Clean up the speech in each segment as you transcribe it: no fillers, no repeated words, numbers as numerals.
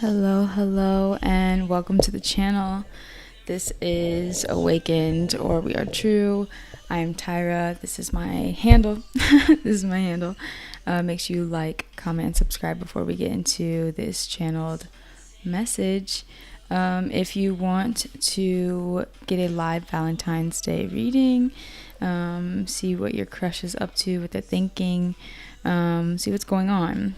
Hello, and welcome to the channel. This is Awakened or We Are True. I'm Tyra. This is my handle. Make sure you like, comment, and subscribe before we get into this channeled message. If you want to get a live Valentine's Day reading, see what your crush is up to, what they're thinking, see what's going on.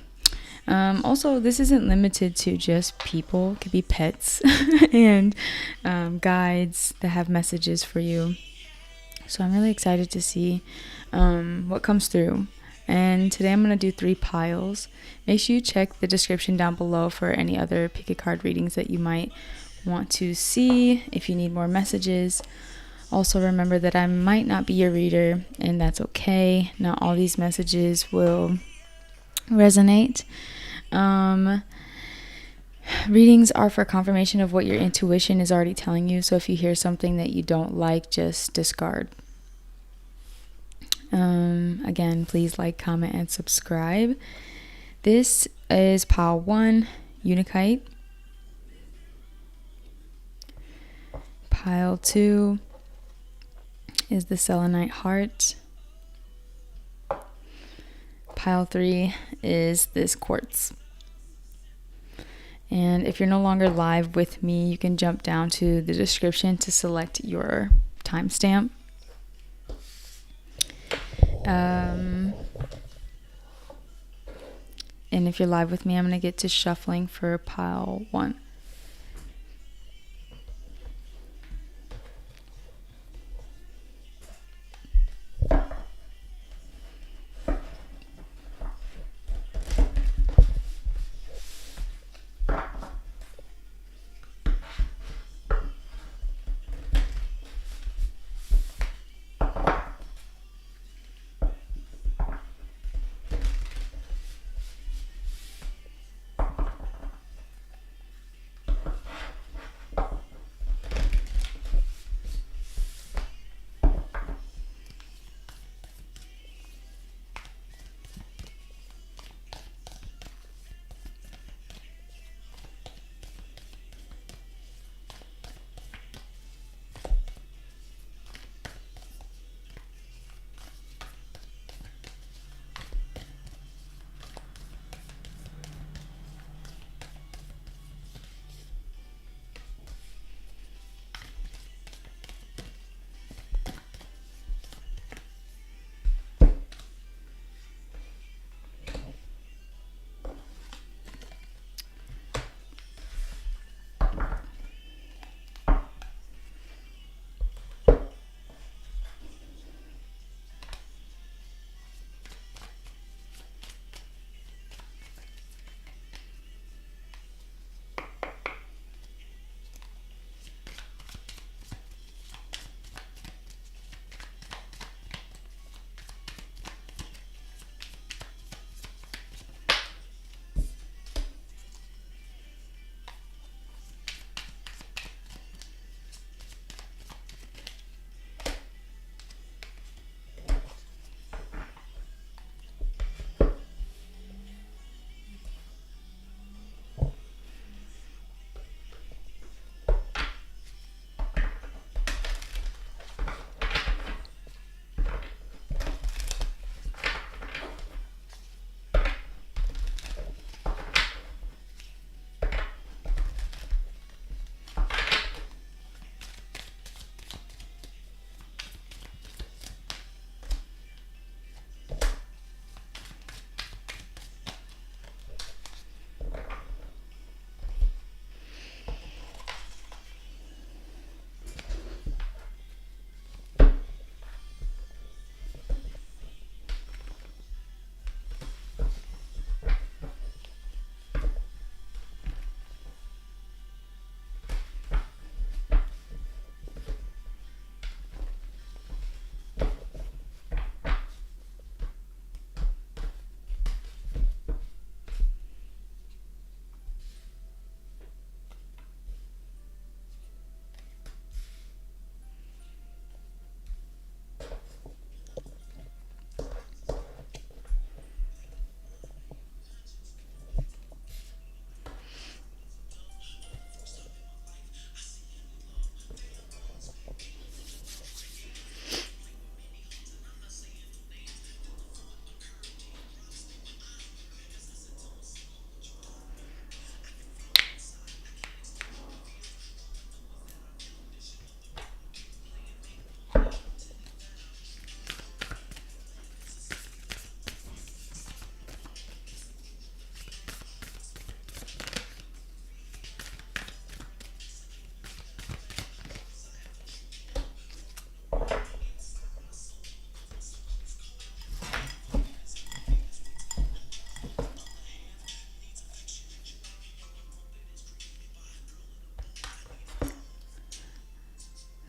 Also, this isn't limited to just people. It could be pets and guides that have messages for you. So I'm really excited to see what comes through. And today I'm going to do 3 piles. Make sure you check the description down below for any other pick a card readings that you might want to see if you need more messages. Also remember that I might not be your reader, and that's okay. Not all these messages will resonate. Readings are for confirmation of what your intuition is already telling you. So if you hear something that you don't like, just discard. Again, please like, comment, and subscribe. This is pile 1, Unakite. Pile 2 is the Selenite Heart. Pile 3 is this quartz. And if you're no longer live with me, you can jump down to the description to select your timestamp. And if you're live with me, I'm going to get to shuffling for pile 1.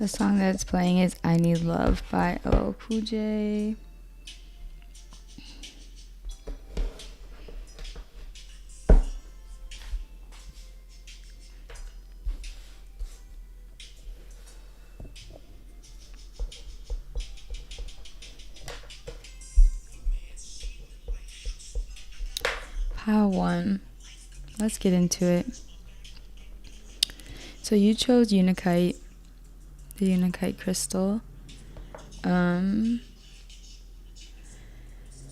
The song that's playing is I Need Love by LL Cool J. Pile 1. Let's get into it. So you chose Unakite, the Unakite crystal.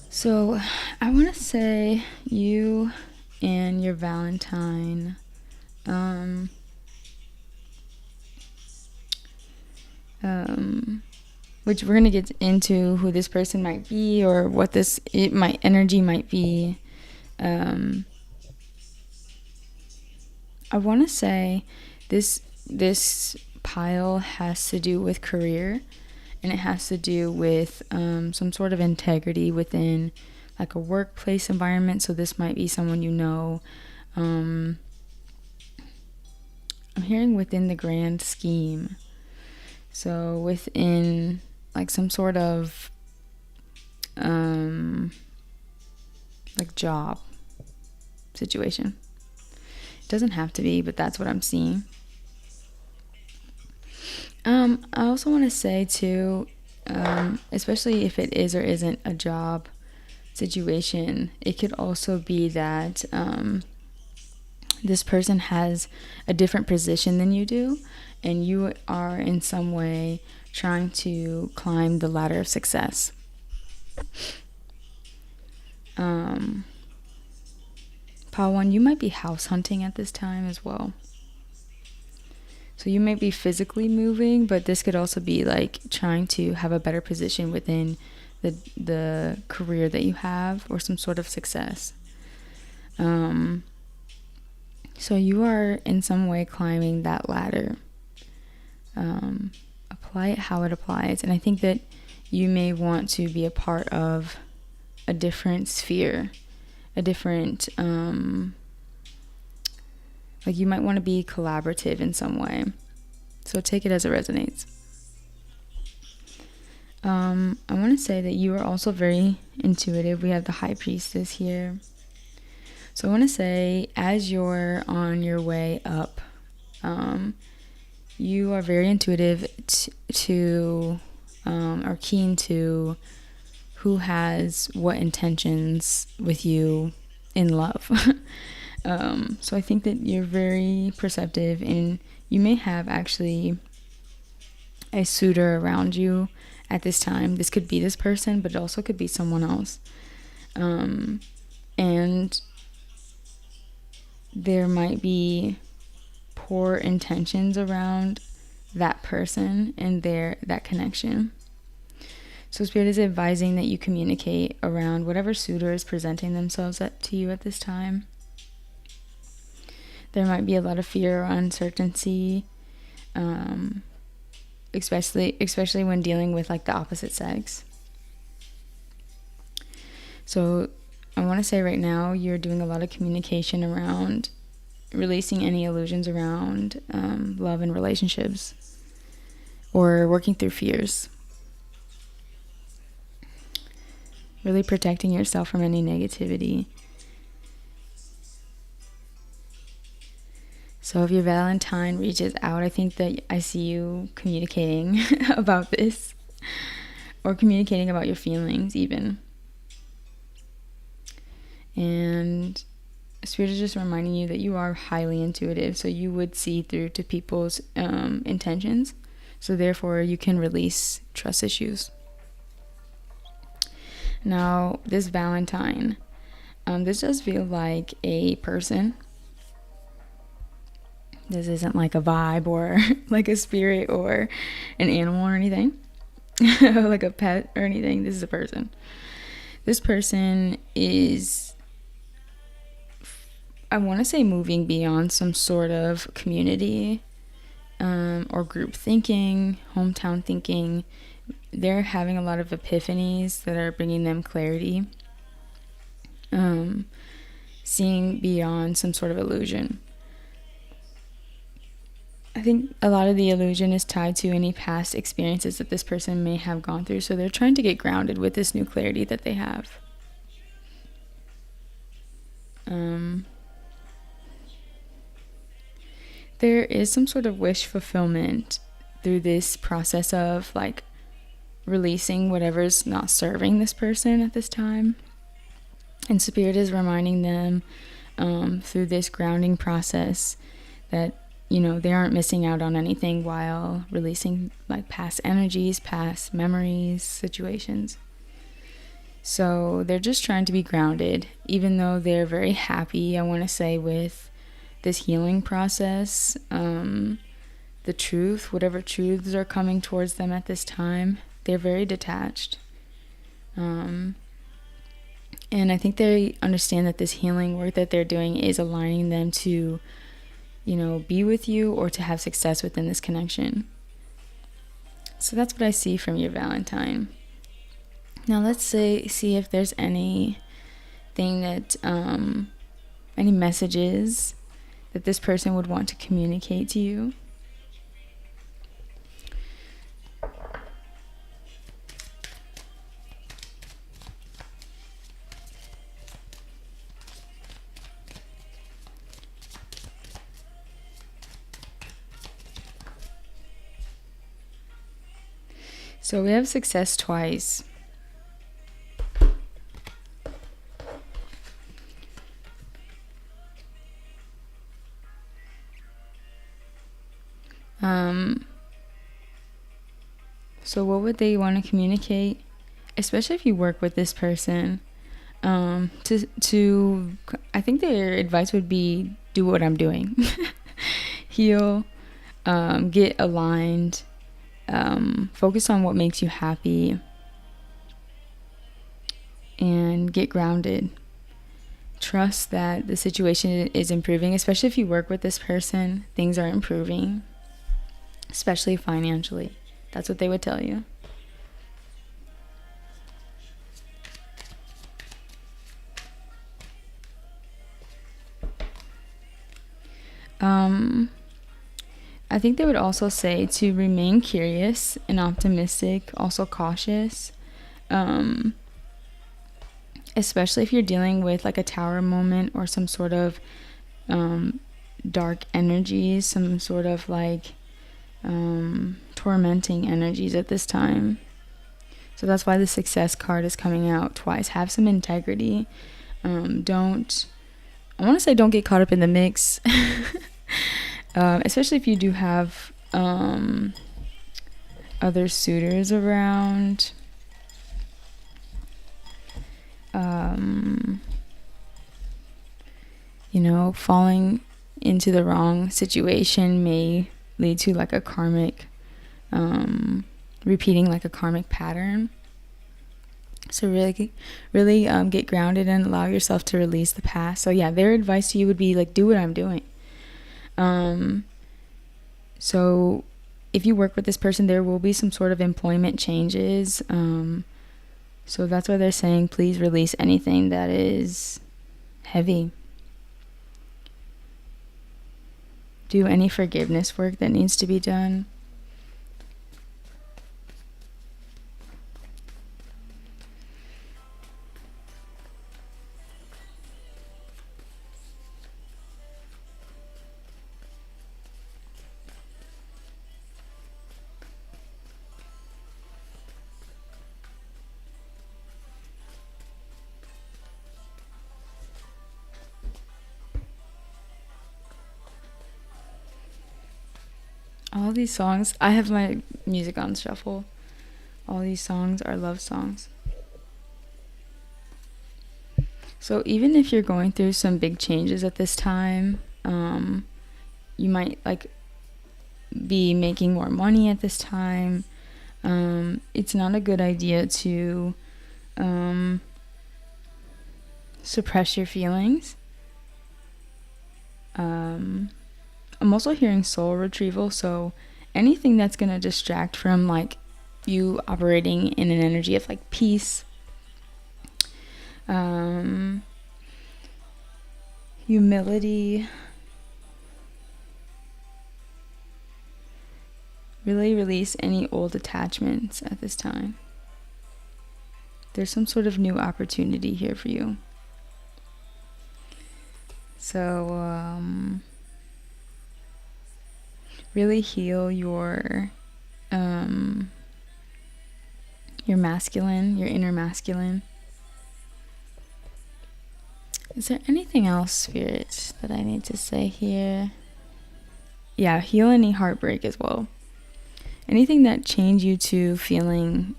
So I want to say you and your Valentine, which we're going to get into who this person might be or what energy might be. I want to say this pile has to do with career, and it has to do with some sort of integrity within like a workplace environment. So this might be someone you know. I'm hearing within the grand scheme. So within like some sort of like job situation. It doesn't have to be, but that's what I'm seeing. I also want to say too, especially if it is or isn't a job situation, it could also be that this person has a different position than you do, and you are in some way trying to climb the ladder of success. Pile 1, you might be house hunting at this time as well. So you might be physically moving, but this could also be like trying to have a better position within the career that you have or some sort of success. So you are in some way climbing that ladder. Apply it how it applies. And I think that you may want to be a part of a different sphere, a different, like you might want to be collaborative in some way. So take it as it resonates. I want to say that you are also very intuitive. We have the High Priestess here. So I want to say as you're on your way up, you are very intuitive or keen to who has what intentions with you in love. So I think that you're very perceptive, and you may have actually a suitor around you at this time. This could be this person, but it also could be someone else. And there might be poor intentions around that person and that connection. So Spirit is advising that you communicate around whatever suitor is presenting themselves to you at this time. There might be a lot of fear or uncertainty, especially when dealing with like the opposite sex. So I want to say right now you're doing a lot of communication around releasing any illusions around love and relationships, or working through fears. Really protecting yourself from any negativity. So if your Valentine reaches out, I think that I see you communicating about this, or communicating about your feelings even. And Spirit is just reminding you that you are highly intuitive, so you would see through to people's intentions. So therefore, you can release trust issues. Now, this Valentine, this does feel like a person. This isn't like a vibe or like a spirit or an animal or anything, like a pet or anything. This is a person. This person is, I want to say, moving beyond some sort of community or group thinking, hometown thinking. They're having a lot of epiphanies that are bringing them clarity, seeing beyond some sort of illusion. I think a lot of the illusion is tied to any past experiences that this person may have gone through. So they're trying to get grounded with this new clarity that they have. There is some sort of wish fulfillment through this process of like releasing whatever's not serving this person at this time. And Spirit is reminding them through this grounding process that, you know, they aren't missing out on anything while releasing like past energies, past memories, situations. So they're just trying to be grounded, even though they're very happy, I want to say, with this healing process. The truth, whatever truths are coming towards them at this time, they're very detached. And I think they understand that this healing work that they're doing is aligning them to, you know, be with you or to have success within this connection. So that's what I see from your Valentine. Now let's see if there's anything that, any messages that this person would want to communicate to you. So we have success twice. So what would they want to communicate, especially if you work with this person? I think their advice would be do what I'm doing. Heal, get aligned, focus on what makes you happy, and get grounded. Trust that the situation is improving, especially if you work with this person, things are improving, especially financially. That's what they would tell you. I think they would also say to remain curious and optimistic, also cautious, especially if you're dealing with like a tower moment or some sort of dark energies, some sort of like tormenting energies at this time. So that's why the success card is coming out twice. Have some integrity. Don't get caught up in the mix. Especially if you do have other suitors around. You know, falling into the wrong situation may lead to like a karmic, repeating like a karmic pattern. So really get grounded and allow yourself to release the past. So yeah, their advice to you would be like, do what I'm doing. So if you work with this person, there will be some sort of employment changes. So that's why they're saying, please release anything that is heavy. Do any forgiveness work that needs to be done. All these songs, I have my music on shuffle. All these songs are love songs. So even if you're going through some big changes at this time, you might like be making more money at this time. It's not a good idea to suppress your feelings. I'm also hearing soul retrieval, so anything that's going to distract from like you operating in an energy of like peace, humility, Really release any old attachments at this time. There's some sort of new opportunity here for you. So, really heal your masculine, your inner masculine. Is there anything else, Spirit, that I need to say here? Yeah, heal any heartbreak as well. Anything that chained you to feeling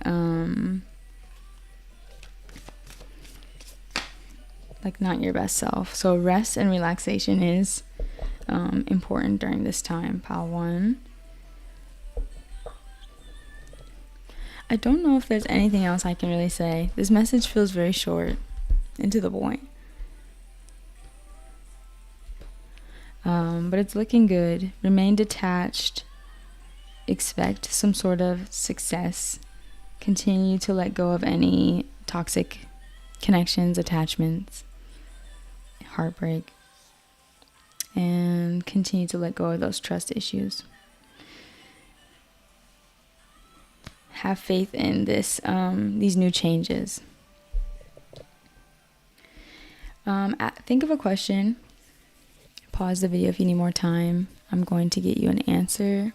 like not your best self. So rest and relaxation is important during this time, Pile 1. I don't know if there's anything else I can really say. This message feels very short and to the point. But it's looking good. Remain detached. Expect some sort of success. Continue to let go of any toxic connections, attachments, heartbreak, and continue to let go of those trust issues. Have faith in these new changes. Think of a question. Pause the video if you need more time. I'm going to get you an answer.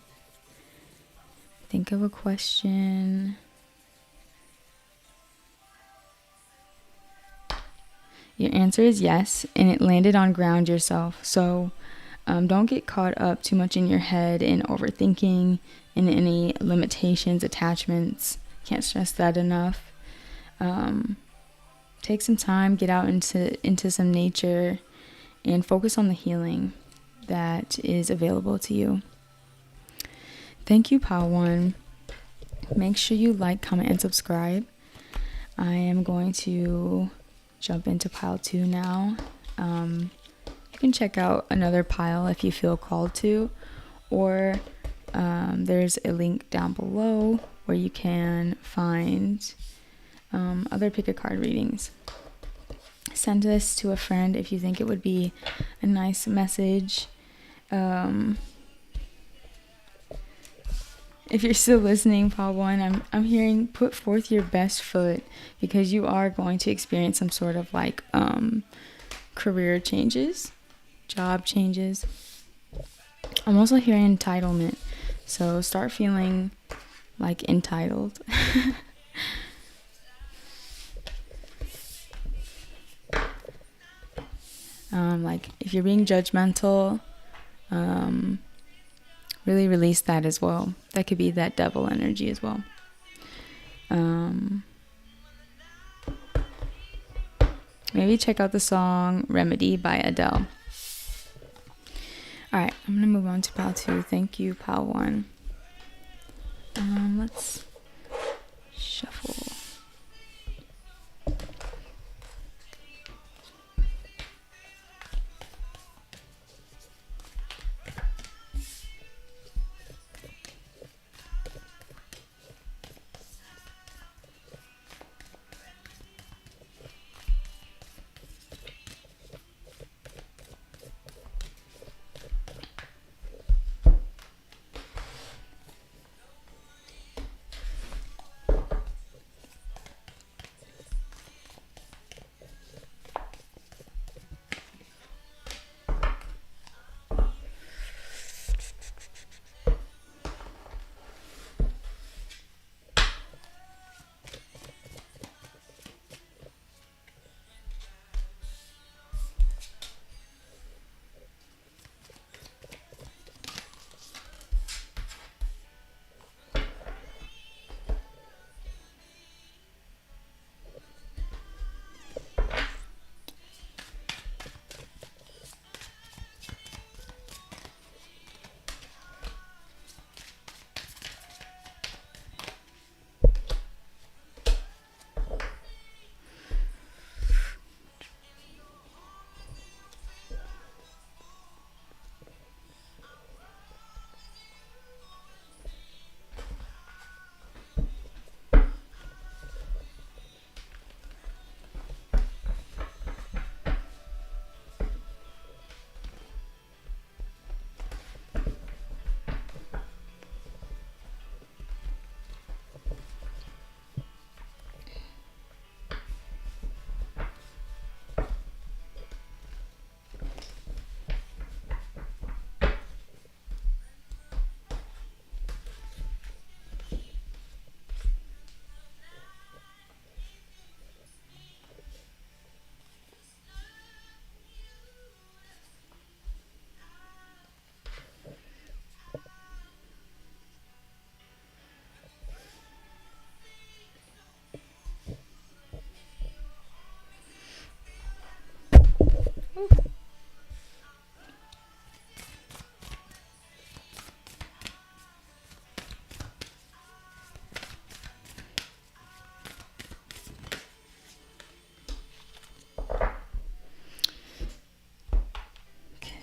Think of a question. Your answer is yes, and it landed on ground yourself. So don't get caught up too much in your head in overthinking, in any limitations, attachments. Can't stress that enough. Take some time, get out into some nature, and focus on the healing that is available to you. Thank you, Pile 1. Make sure you like, comment, and subscribe. I am going to jump into Pile 2 now. You can check out another pile if you feel called to, or there's a link down below where you can find other pick a card readings. Send this to a friend if you think it would be a nice message. If you're still listening, Pile 1, I'm hearing put forth your best foot, because you are going to experience some sort of like career changes, job changes. I'm also hearing entitlement, so start feeling like entitled. Like if you're being judgmental, really release that as well. That could be that devil energy as well. Maybe check out the song Remedy by Adele. Alright, I'm going to move on to Pile 2. Thank you, Pile 1. Let's shuffle.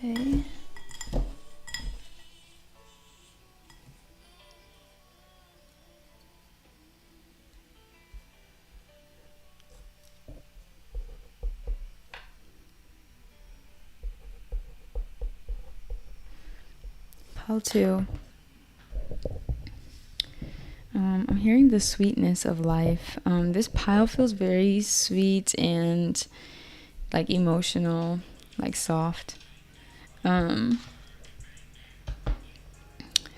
Okay. Pile 2. I'm hearing the sweetness of life. This pile feels very sweet and like emotional, like soft.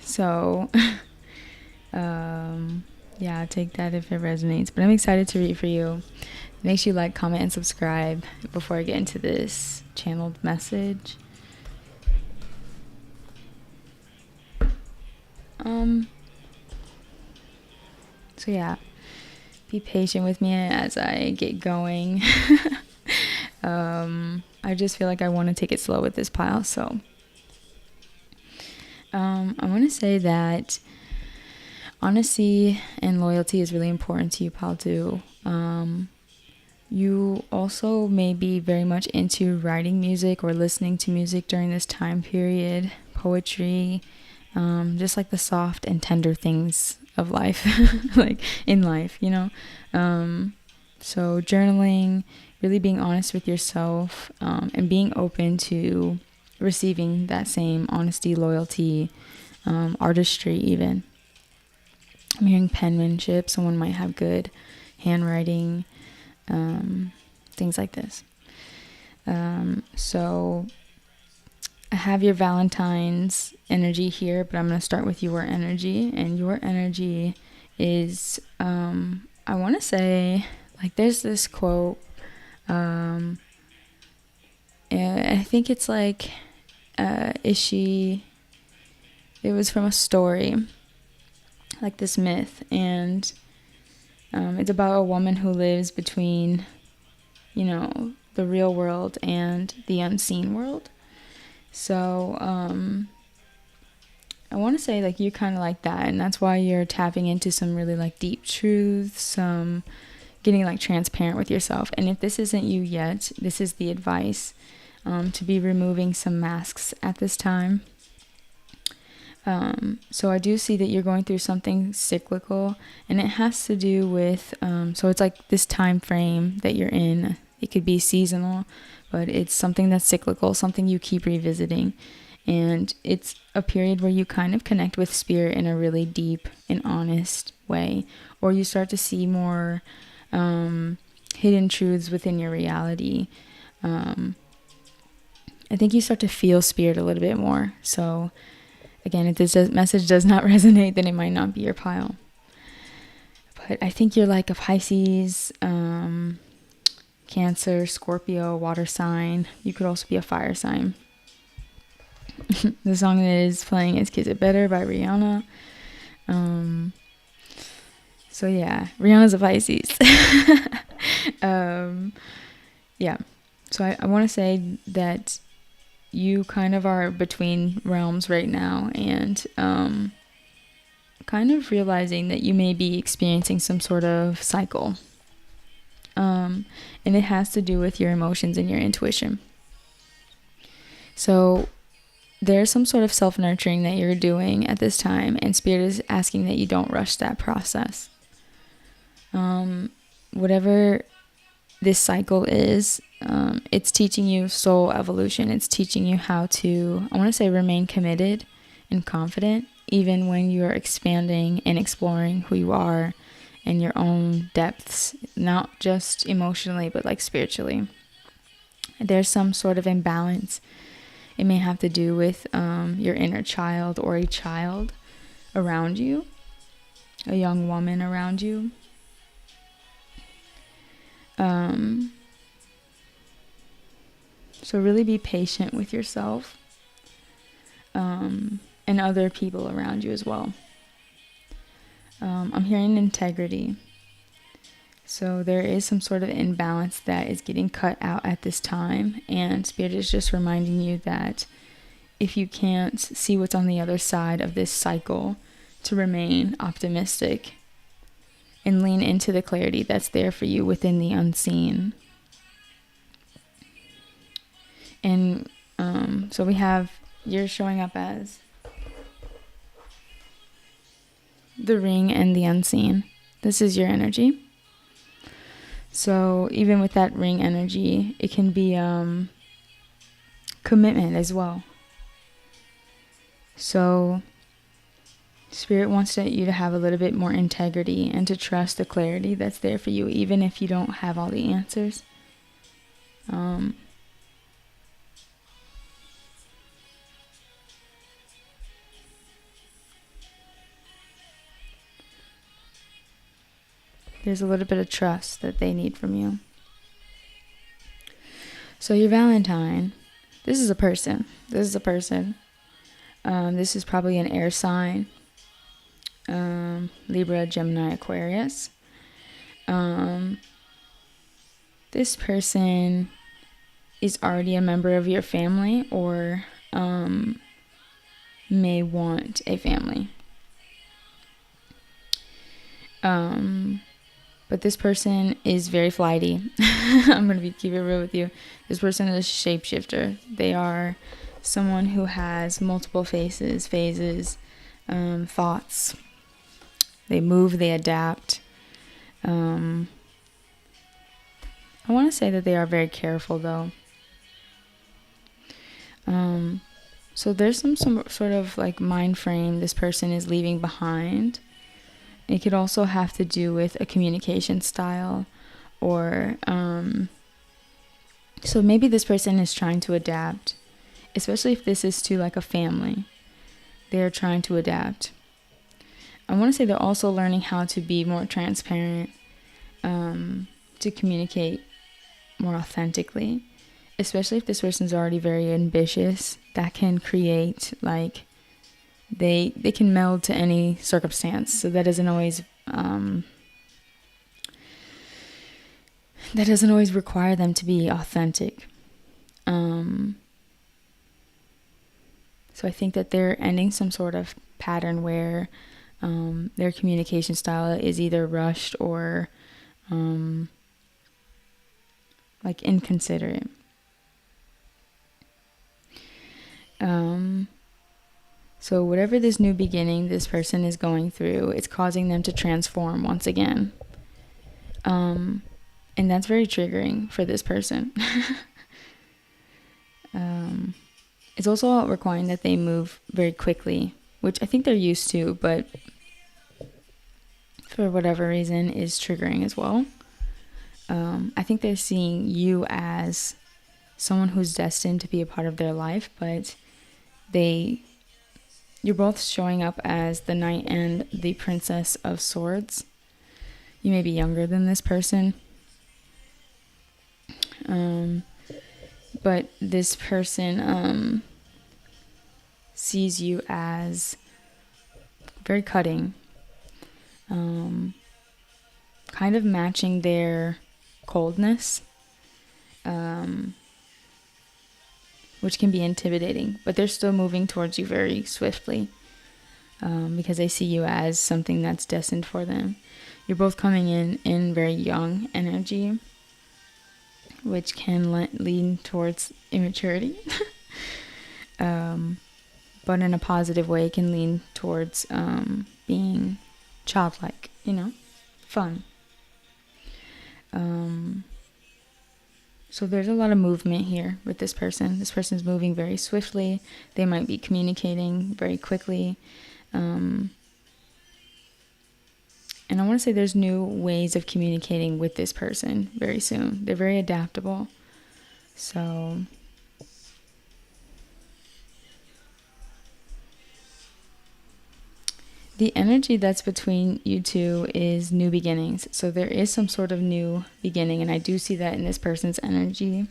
So, yeah, take that if it resonates. But I'm excited to read for you. Make sure you like, comment, and subscribe before I get into this channeled message. So yeah, be patient with me as I get going. I just feel like I want to take it slow with this pile, so I want to say that honesty and loyalty is really important to you, pile 2. You also may be very much into writing music or listening to music during this time period, poetry, just like the soft and tender things of life, like in life, you know. So journaling, really being honest with yourself, and being open to receiving that same honesty, loyalty, artistry even. I'm hearing penmanship. Someone might have good handwriting, things like this. So I have your Valentine's energy here, but I'm going to start with your energy. And your energy is, I want to say, like, there's this quote. I think it's like, it was from a story, like this myth. And it's about a woman who lives between, you know, the real world and the unseen world. So, I want to say, like, you're kind of like that, and that's why you're tapping into some really, like, deep truths, some getting, like, transparent with yourself. And if this isn't you yet, this is the advice, to be removing some masks at this time. So I do see that you're going through something cyclical, and it has to do with, so it's like this time frame that you're in. It could be seasonal, but it's something that's cyclical, something you keep revisiting. And it's a period where you kind of connect with spirit in a really deep and honest way, or you start to see more hidden truths within your reality. I think you start to feel spirit a little bit more. So again, if this message does not resonate, then it might not be your pile. But I think you're like a Pisces, Cancer, Scorpio, water sign. You could also be a fire sign. The song that is playing is Kiss It Better by Rihanna. So yeah, Rihanna's a Pisces. Yeah. So I want to say that you kind of are between realms right now, and kind of realizing that you may be experiencing some sort of cycle. And it has to do with your emotions and your intuition. So there's some sort of self-nurturing that you're doing at this time, and Spirit is asking that you don't rush that process. Whatever this cycle is, it's teaching you soul evolution. It's teaching you how to, I want to say, remain committed and confident, even when you're expanding and exploring who you are and your own depths, not just emotionally, but like spiritually. There's some sort of imbalance. It may have to do with your inner child or a child around you, a young woman around you. So really be patient with yourself, and other people around you as well. I'm hearing integrity. So there is some sort of imbalance that is getting cut out at this time, and Spirit is just reminding you that if you can't see what's on the other side of this cycle, to remain optimistic and lean into the clarity that's there for you within the unseen. And so we have, you're showing up as the ring and the unseen. This is your energy. So even with that ring energy, it can be commitment as well. So Spirit wants you to have a little bit more integrity and to trust the clarity that's there for you, even if you don't have all the answers. There's a little bit of trust that they need from you. So your Valentine, this is a person. This is probably an air sign. Libra, Gemini, Aquarius. This person is already a member of your family, or may want a family. But this person is very flighty. I'm going to keep it real with you. This person is a shapeshifter. They are someone who has multiple phases, thoughts. They move, they adapt. I want to say that they are very careful, though. So there's some sort of like mind frame this person is leaving behind. It could also have to do with a communication style, or so maybe this person is trying to adapt, especially if this is to like a family. They're trying to adapt. I want to say they're also learning how to be more transparent, to communicate more authentically, especially if this person's already very ambitious. That can create like they can meld to any circumstance. So that doesn't always require them to be authentic. So I think that they're ending some sort of pattern where their communication style is either rushed or like inconsiderate. So whatever this new beginning this person is going through, it's causing them to transform once again. And that's very triggering for this person. It's also requiring that they move very quickly, which I think they're used to, but for whatever reason is triggering as well. I think they're seeing you as someone who's destined to be a part of their life, but you're both showing up as the Knight and the Princess of Swords. You may be younger than this person. But this person sees you as very cutting. Kind of matching their coldness. Which can be intimidating, but they're still moving towards you very swiftly, because they see you as something that's destined for them. You're both coming in very young energy, which can lean towards immaturity, but in a positive way can lean towards being childlike, fun. So there's a lot of movement here with this person. This person's moving very swiftly. They might be communicating very quickly. And I want to say there's new ways of communicating with this person very soon. They're very adaptable. So the energy that's between you two is new beginnings. So there is some sort of new beginning, and I do see that in this person's energy.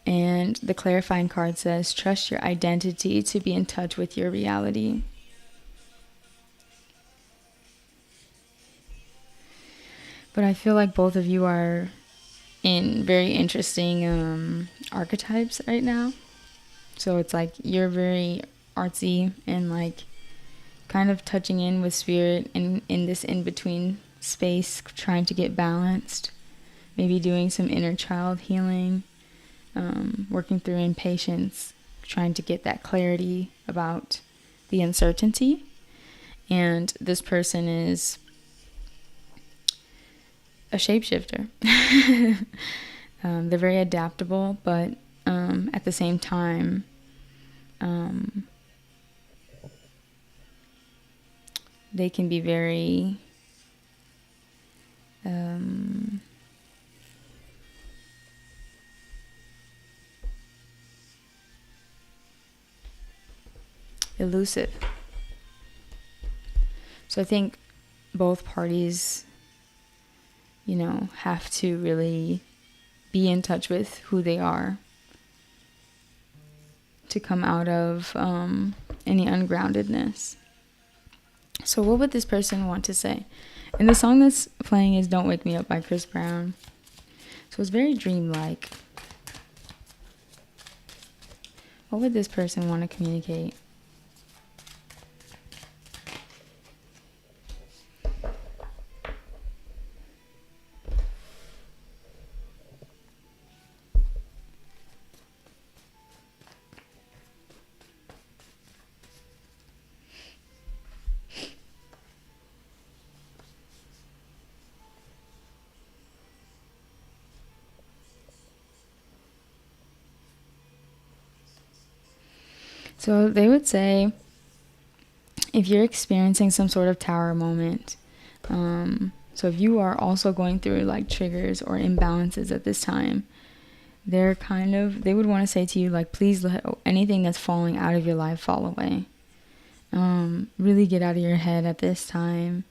And the clarifying card says, trust your identity to be in touch with your reality. But I feel like both of you are in very interesting archetypes right now. So it's like you're very artsy and like kind of touching in with spirit and in this in-between space, trying to get balanced, maybe doing some inner child healing, working through impatience, trying to get that clarity about the uncertainty. And this person is a shapeshifter. They're very adaptable, but at the same time, they can be very elusive. So I think both parties, have to really be in touch with who they are to come out of any ungroundedness. So what would this person want to say? And the song that's playing is Don't Wake Me Up by Chris Brown. So it's very dreamlike. What would this person want to communicate? So they would say, if you're experiencing some sort of tower moment, so if you are also going through like triggers or imbalances at this time, they would want to say to you, like, please let anything that's falling out of your life fall away. Really get out of your head at this time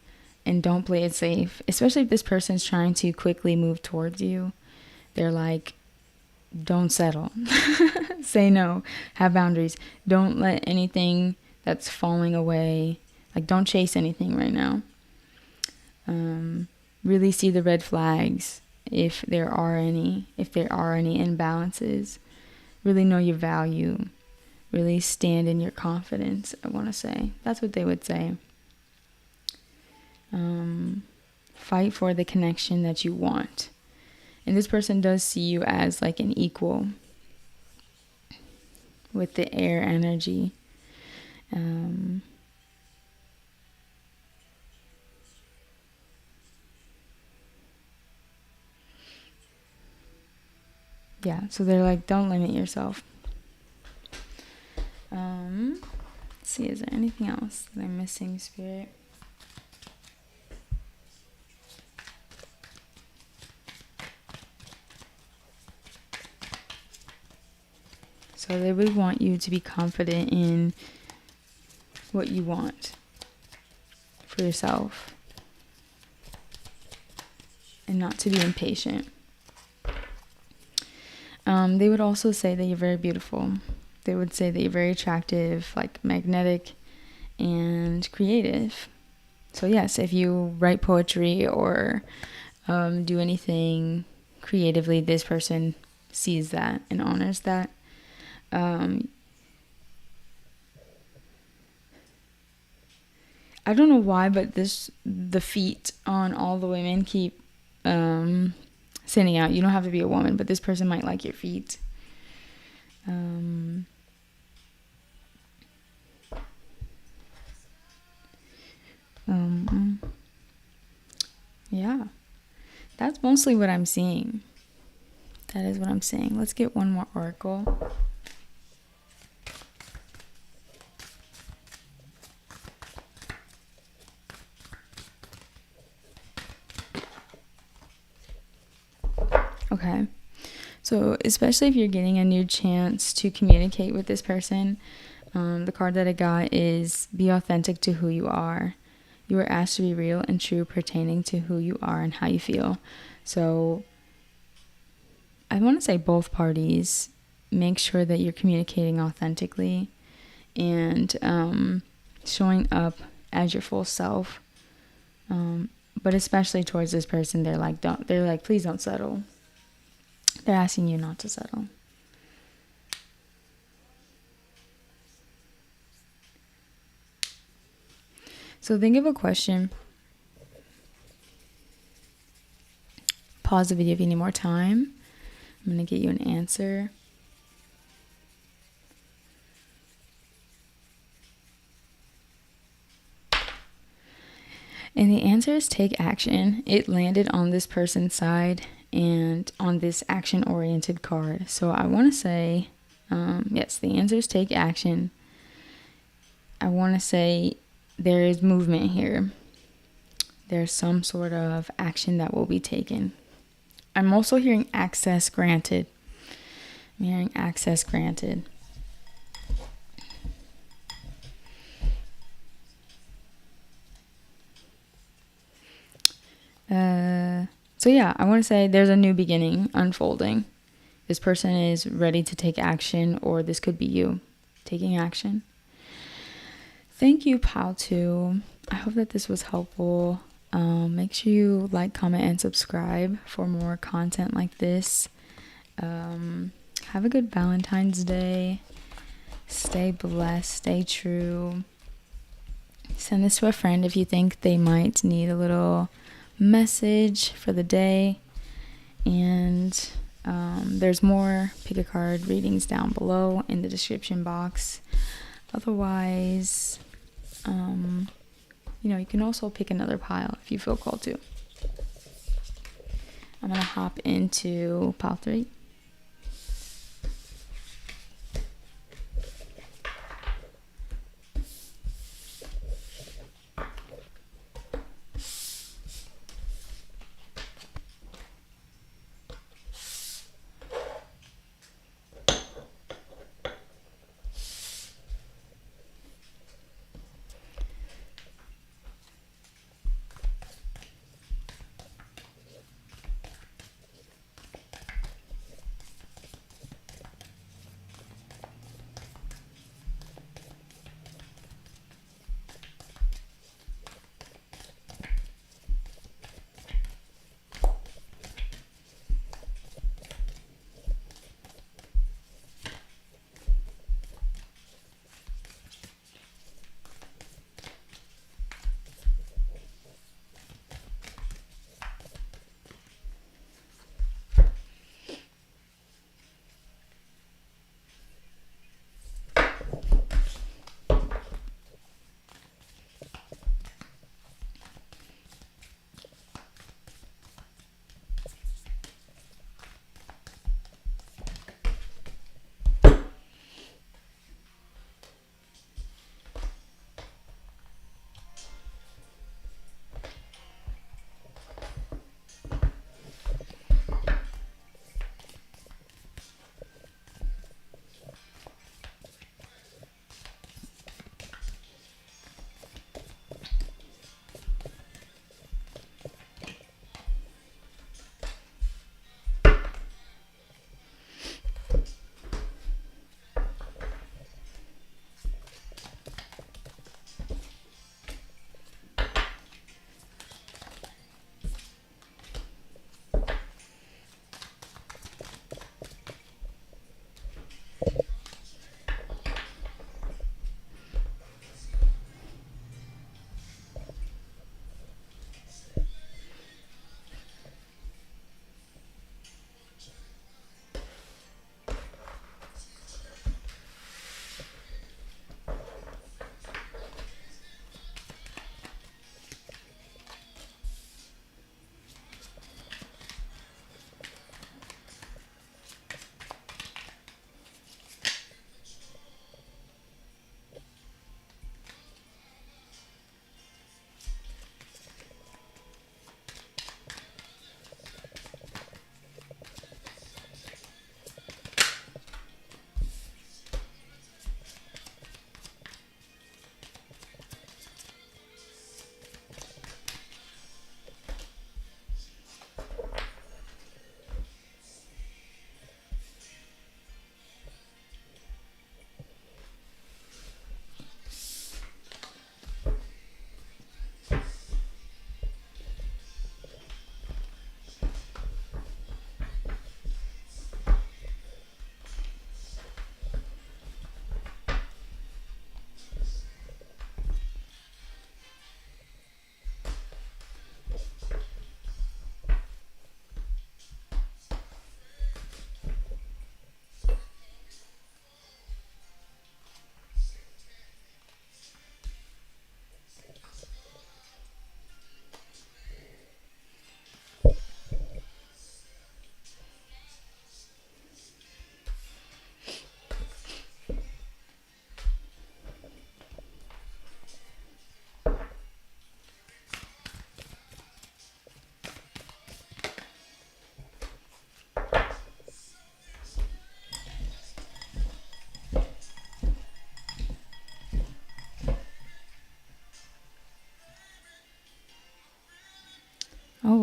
and don't play it safe, especially if this person's trying to quickly move towards you. They're like, don't settle. Say no. Have boundaries. Don't let anything that's falling away, like, don't chase anything right now. Really see the red flags if there are any imbalances. Really know your value. Really stand in your confidence, I want to say. That's what they would say. Fight for the connection that you want. And this person does see you as like an equal with the air energy. Yeah, so they're like, don't limit yourself. Let's see, is there anything else that I'm missing, Spirit? So they would want you to be confident in what you want for yourself and not to be impatient. They would also say that you're very beautiful. They would say that you're very attractive, like magnetic and creative. So yes, if you write poetry or do anything creatively, this person sees that and honors that. I don't know why, but the feet on all the women keep sending out. You don't have to be a woman, but this person might like your feet. Yeah, that's mostly what I'm seeing. That is what I'm saying. Let's get one more oracle. Okay, so especially if you're getting a new chance to communicate with this person, the card that I got is be authentic to who you are. You are asked to be real and true pertaining to who you are and how you feel. So I want to say both parties, make sure that you're communicating authentically and showing up as your full self. But especially towards this person, they're like, please don't settle. They're asking you not to settle. So think of a question. Pause the video if you need more time. I'm going to get you an answer. And the answer is take action. It landed on this person's side and on this action-oriented card. So I want to say, yes, the answer is take action. I want to say there is movement here. There's some sort of action that will be taken. I'm also hearing access granted. I'm hearing access granted. So yeah, I want to say there's a new beginning unfolding. This person is ready to take action, or this could be you taking action. Thank you, Pal 2. I hope that this was helpful. Make sure you like, comment, and subscribe for more content like this. Have a good Valentine's Day. Stay blessed. Stay true. Send this to a friend if you think they might need a little message for the day. And there's more pick a card readings down below in the description box. Otherwise, you can also pick another pile if you feel called to. I'm going to hop into pile 3.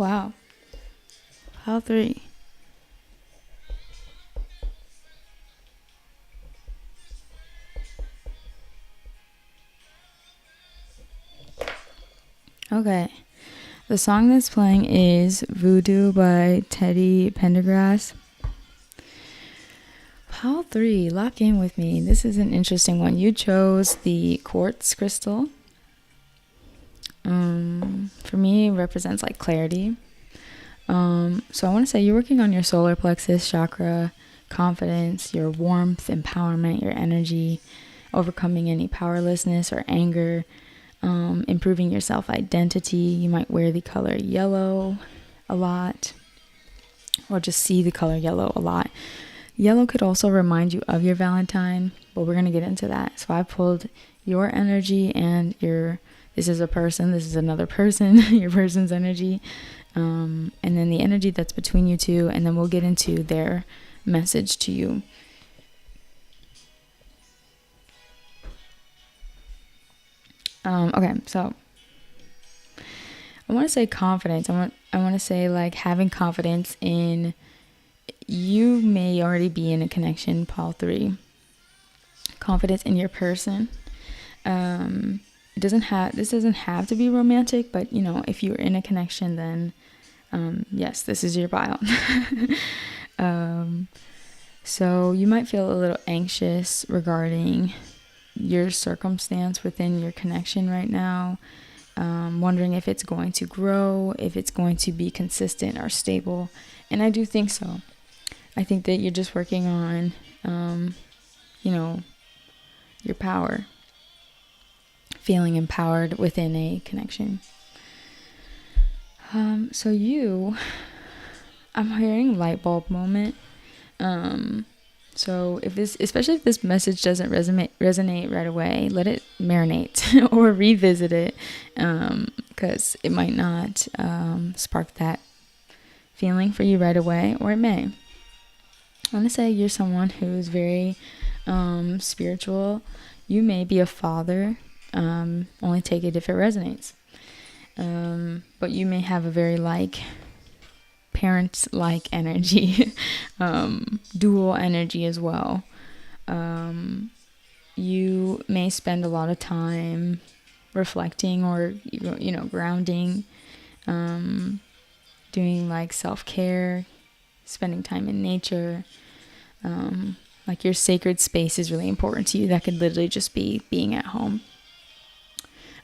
wow. Pile 3. Okay. The song that's playing is Voodoo by Teddy Pendergrass. Pile 3, lock in with me. This is an interesting one. You chose the quartz crystal. For me, it represents like clarity. So I want to say you're working on your solar plexus chakra, confidence, your warmth, empowerment, your energy, overcoming any powerlessness or anger, improving your self-identity. You might wear the color yellow a lot, or just see the color yellow a lot. Yellow could also remind you of your Valentine, but we're going to get into that. So I pulled your energy and this is a person, this is another person, your person's energy, and then the energy that's between you two, and then we'll get into their message to you. Okay, so I want to say confidence. I want to say like having confidence in, you may already be in a connection, pile 3. Confidence in your person. This doesn't have to be romantic, but if you're in a connection, then yes, this is your pile. So you might feel a little anxious regarding your circumstance within your connection right now, wondering if it's going to grow, if it's going to be consistent or stable. And I do think so. I think that you're just working on, your power, feeling empowered within a connection. I'm hearing light bulb moment. So especially if this message doesn't resonate right away, let it marinate or revisit it, because it might not spark that feeling for you right away, or it may. I want to say you're someone who's very spiritual. You may be a father. Only take it if it resonates. But you may have a very parent-like energy, dual energy as well. You may spend a lot of time reflecting or grounding, doing self-care, spending time in nature. Your sacred space is really important to you. That could literally just be being at home.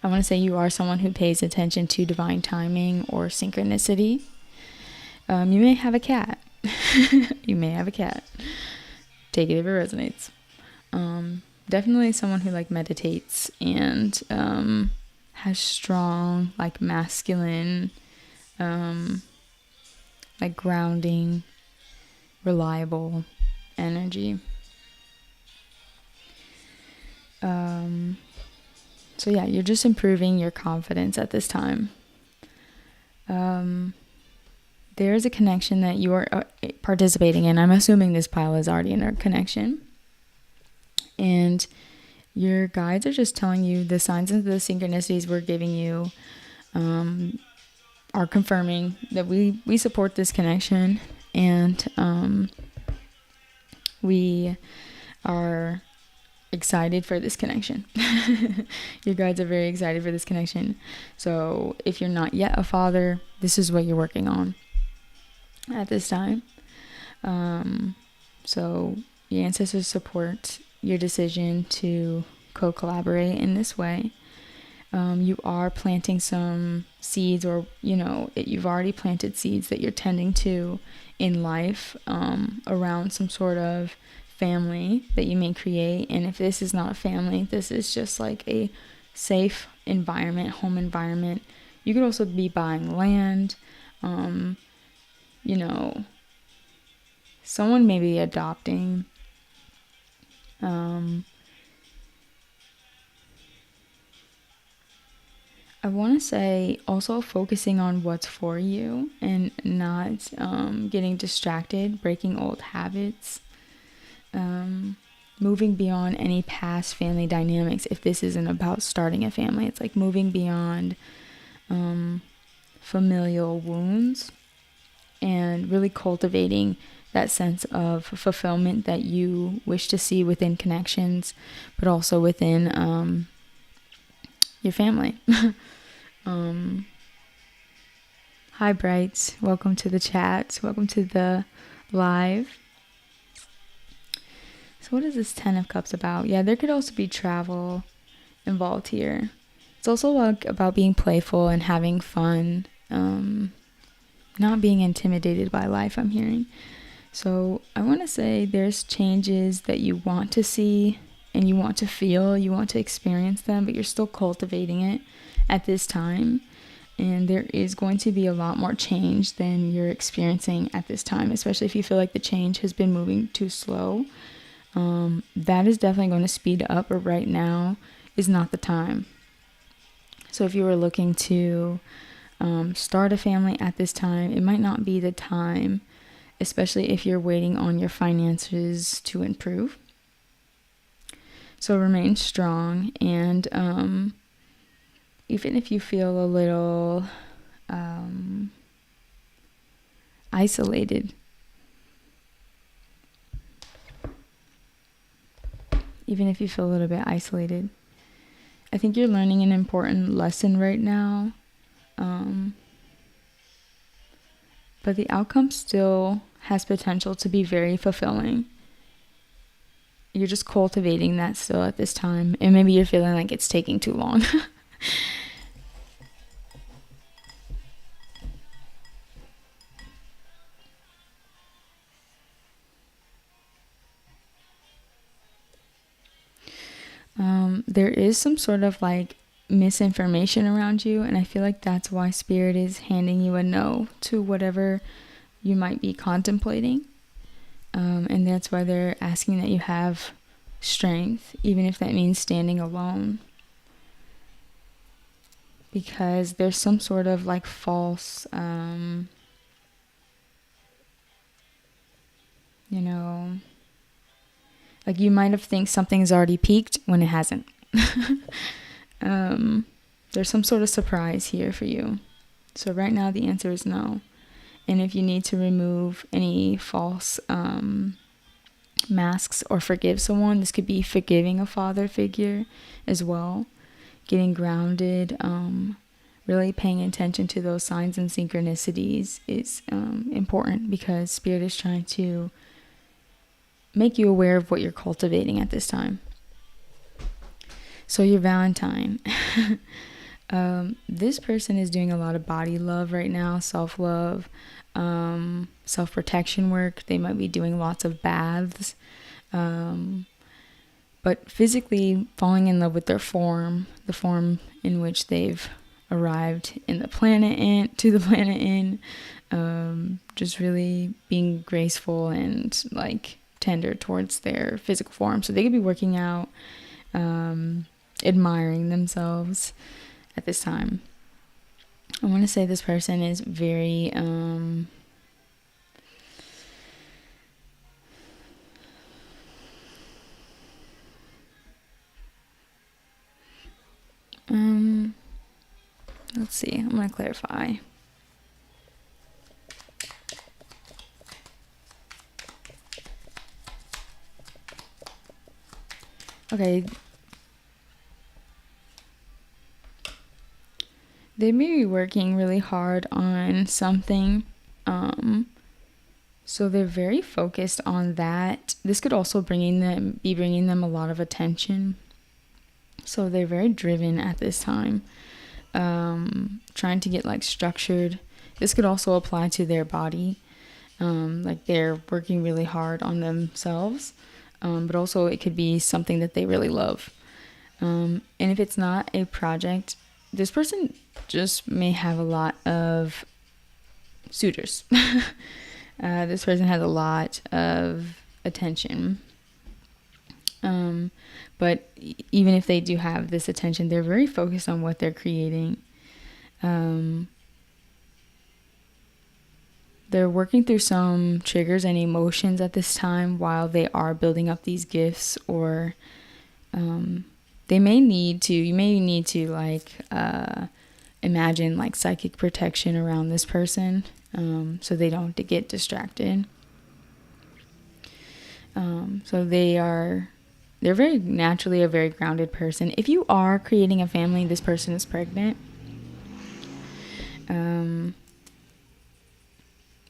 I want to say you are someone who pays attention to divine timing or synchronicity. You may have a cat. You may have a cat. Take it if it resonates. Definitely someone who meditates and has strong masculine, grounding, reliable energy. So yeah, you're just improving your confidence at this time. There is a connection that you are participating in. I'm assuming this pile is already in a connection. And your guides are just telling you the signs and the synchronicities we're giving you are confirming that we support this connection, and we are excited for this connection. Your guides are very excited for this connection. So if you're not yet a father, this is what you're working on at this time. So your ancestors support your decision to co-collaborate in this way. You are planting some seeds, or you've already planted seeds that you're tending to in life, around some sort of family that you may create. And if this is not a family, this is just a safe environment, home environment. You could also be buying land. Someone may be adopting. I want to say also focusing on what's for you and not getting distracted, breaking old habits, moving beyond any past family dynamics. If this isn't about starting a family, it's moving beyond familial wounds and really cultivating that sense of fulfillment that you wish to see within connections, but also within your family. Hi, Brights. Welcome to the chat. Welcome to the live. So what is this 10 of Cups about? Yeah, there could also be travel involved here. It's also like about being playful and having fun, not being intimidated by life, I'm hearing. So I want to say there's changes that you want to see and you want to feel, you want to experience them, but you're still cultivating it at this time. And there is going to be a lot more change than you're experiencing at this time, especially if you feel like the change has been moving too slow. That is definitely going to speed up, but right now is not the time. So if you were looking to start a family at this time, it might not be the time, especially if you're waiting on your finances to improve. So remain strong, and even if you feel a little isolated, I think you're learning an important lesson right now. But the outcome still has potential to be very fulfilling. You're just cultivating that still at this time. And maybe you're feeling like it's taking too long. There is some sort of like misinformation around you, and I feel like that's why Spirit is handing you a no to whatever you might be contemplating. And that's why they're asking that you have strength, even if that means standing alone. Because there's some sort of like false, like you might have think something's already peaked when it hasn't. There's some sort of surprise here for you. So right now the answer is no. And if you need to remove any false masks or forgive someone, this could be forgiving a father figure as well. Getting grounded, really paying attention to those signs and synchronicities is important, because Spirit is trying to make you aware of what you're cultivating at this time. So your Valentine. This person is doing a lot of body love right now, self-love, self-protection work. They might be doing lots of baths, but physically falling in love with their form, the form in which they've arrived to the planet in, just really being graceful and like tender towards their physical form. So they could be working out, admiring themselves at this time. I want to say this person is very let's see, I'm going to clarify. Okay. They may be working really hard on something. So they're very focused on that. This could also bringing them a lot of attention. So they're very driven at this time. Trying to get like structured. This could also apply to their body. Like they're working really hard on themselves. But also it could be something that they really love. And if it's not a project, this person just may have a lot of suitors. This person has a lot of attention. But even if they do have this attention, they're very focused on what they're creating. They're working through some triggers and emotions at this time while they are building up these gifts, or you may need to like imagine like psychic protection around this person, so they don't get distracted. So they're very naturally a very grounded person. If you are creating a family, this person is pregnant,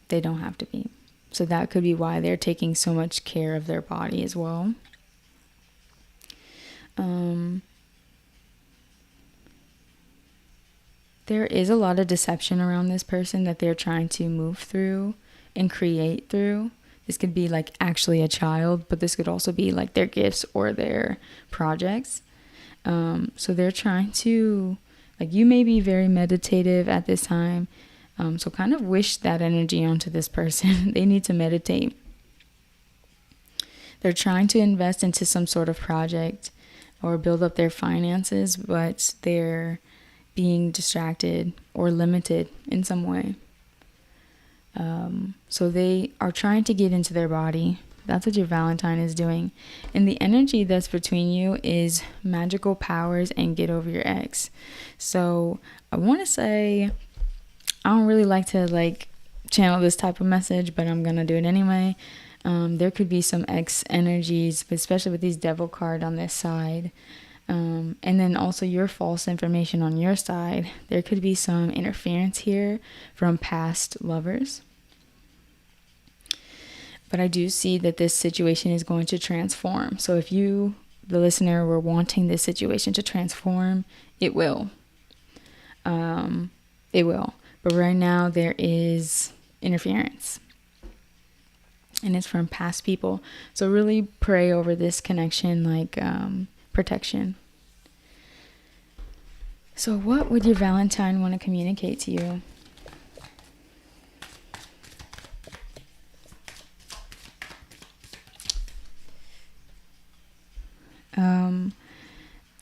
they don't have to be. So that could be why they're taking so much care of their body as well. There is a lot of deception around this person that they're trying to move through and create through. This could be like actually a child, but this could also be like their gifts or their projects. So they're trying to, like, you may be very meditative at this time. So kind of wish that energy onto this person. They need to meditate. They're trying to invest into some sort of project or build up their finances, but they're being distracted or limited in some way. So they are trying to get into their body. That's what your Valentine is doing. And the energy that's between you is magical powers and get over your ex. So I want to say, I don't really like to like channel this type of message, but I'm going to do it anyway. There could be some ex energies, especially with these devil card on this side. And then also your false information on your side. There could be some interference here from past lovers. But I do see that this situation is going to transform. So if you, the listener, were wanting this situation to transform, it will. It will. But right now there is interference. And it's from past people. So really pray over this connection, like protection. So what would your Valentine want to communicate to you?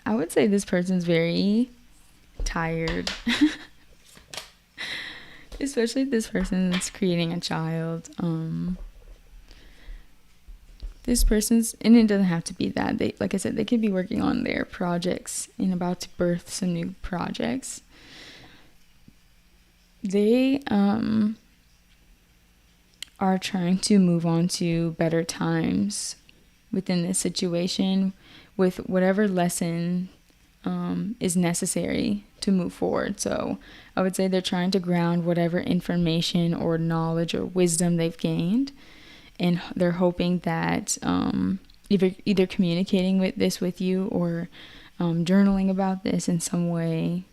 I would say this person's very tired. Especially if this person's creating a child. This person's, and it doesn't have to be that. They, like I said, they could be working on their projects and about to birth some new projects. They are trying to move on to better times within this situation with whatever lesson is necessary to move forward. So I would say they're trying to ground whatever information or knowledge or wisdom they've gained, and they're hoping that either communicating with you or journaling about this in some way,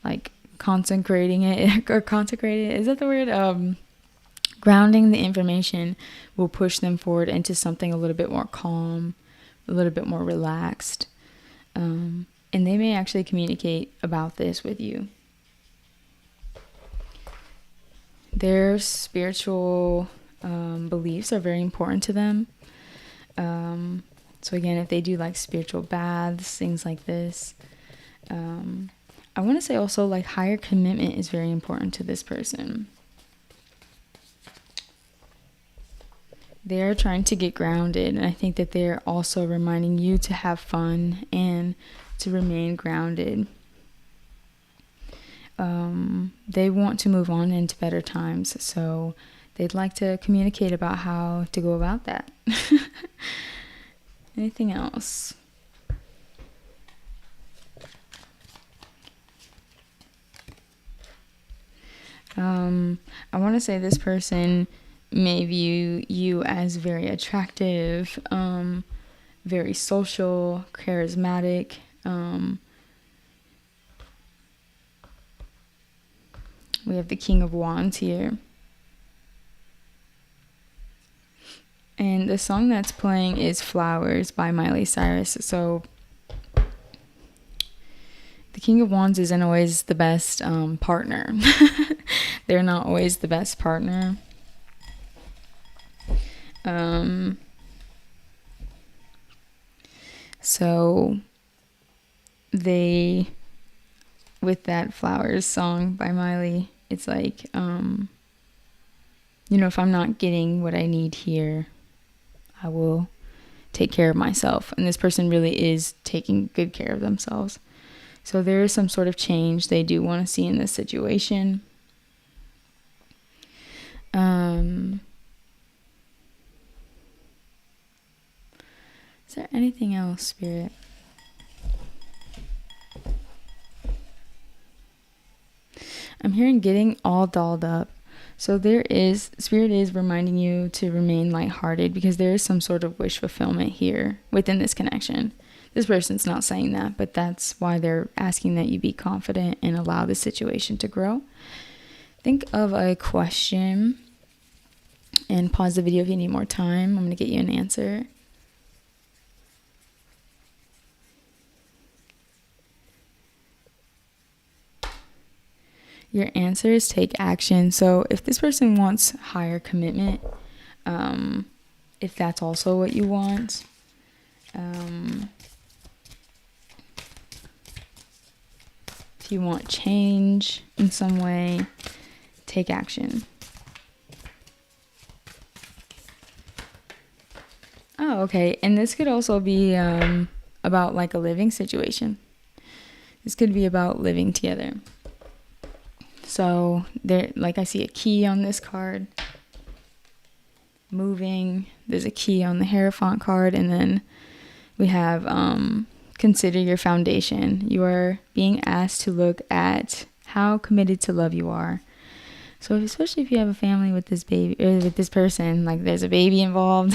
like consecrating it or consecrate it. Is that the word? Grounding the information will push them forward into something a little bit more calm, a little bit more relaxed. And they may actually communicate about this with you. Their spiritual beliefs are very important to them. So again, if they do like spiritual baths, things like this. I want to say also like higher commitment is very important to this person. They're trying to get grounded, and I think that they're also reminding you to have fun and to remain grounded. They want to move on into better times, so they'd like to communicate about how to go about that. Anything else? I want to say this person may view you as very attractive, very social, charismatic. We have the King of Wands here. And the song that's playing is Flowers by Miley Cyrus. So the King of Wands isn't always the best partner. They're not always the best partner. So they, with that Flowers song by Miley, it's like, if I'm not getting what I need here, I will take care of myself. And this person really is taking good care of themselves. So there is some sort of change they do want to see in this situation. Is there anything else, Spirit? I'm hearing getting all dolled up. So Spirit is reminding you to remain lighthearted, because there is some sort of wish fulfillment here within this connection. This person's not saying that, but that's why they're asking that you be confident and allow the situation to grow. Think of a question and pause the video if you need more time. I'm going to get you an answer. Your answer is take action. So if this person wants higher commitment, if that's also what you want, if you want change in some way, take action. Oh, okay. And this could also be about like a living situation. This could be about living together. So there, like, I see a key on this card. Moving. There's a key on the Hierophant card, and then we have consider your foundation. You are being asked to look at how committed to love you are. So especially if you have a family with this baby, or with this person, like there's a baby involved,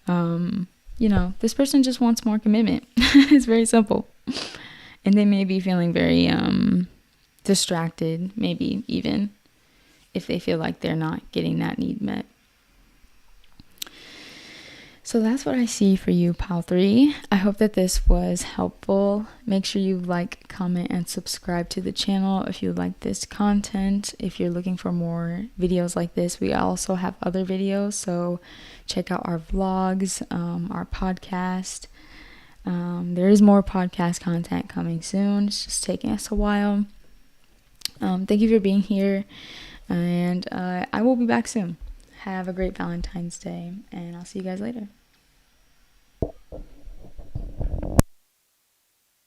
this person just wants more commitment. It's very simple. And they may be feeling very distracted, maybe even if they feel like they're not getting that need met. So that's what I see for you, Pile 3. I hope that this was helpful. Make sure you like, comment, and subscribe to the channel if you like this content. If you're looking for more videos like this, we also have other videos. So check out our vlogs, our podcast. There is more podcast content coming soon. It's just taking us a while. Thank you for being here, and I will be back soon. Have a great Valentine's Day, and I'll see you guys later.